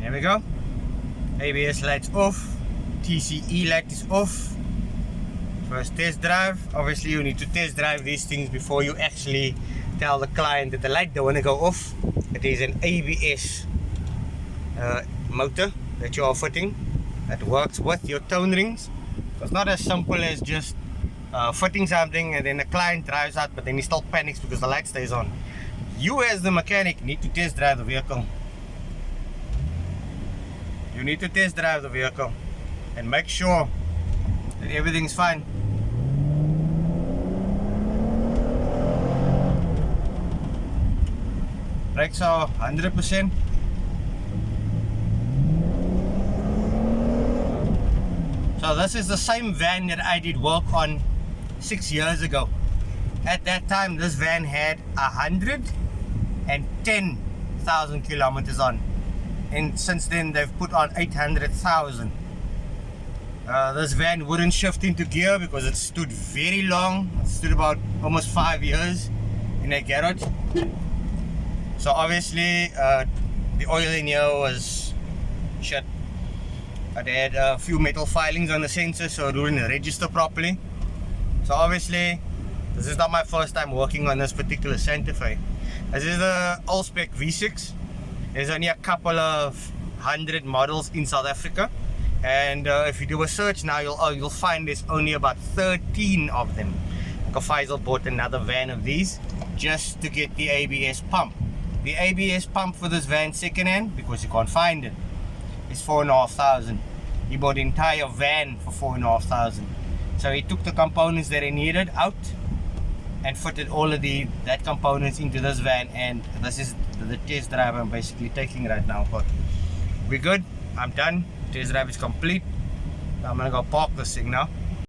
There we go. ABS lights off. TCE light is off. First test drive. Obviously you need to test drive these things before you actually tell the client that the light don't want to go off. It is an ABS motor that you are fitting that works with your tone rings. So it's not as simple as just fitting something and then the client drives out, but then he still panics because the light stays on. You as the mechanic need to test drive the vehicle. You need to test drive the vehicle and make sure that everything's fine. Brakes are 100%. So this is the same van that I did work on 6 years ago. At that time this van had 110,000 kilometers on, and since then they've put on 800,000. This van wouldn't shift into gear because it stood very long. It stood about almost 5 years in a garage. So obviously the oil in here was shit. They had a few metal filings on the sensor, so it wouldn't register properly. So obviously this is not my first time working on this particular Santa Fe. This is the all-spec V6. There's only a couple of 100 models in South Africa, and if you do a search now, you'll find there's only about 13 of them. Faisal bought another van of these just to get the ABS pump. The ABS pump for this van second-hand, because you can't find it, is 4,500. He bought the entire van for 4,500. So he took the components that he needed out and fitted all of that components into this van, and this is the test drive I'm basically taking right now. But we're good. I'm done. Test drive is complete. I'm gonna go park this thing now.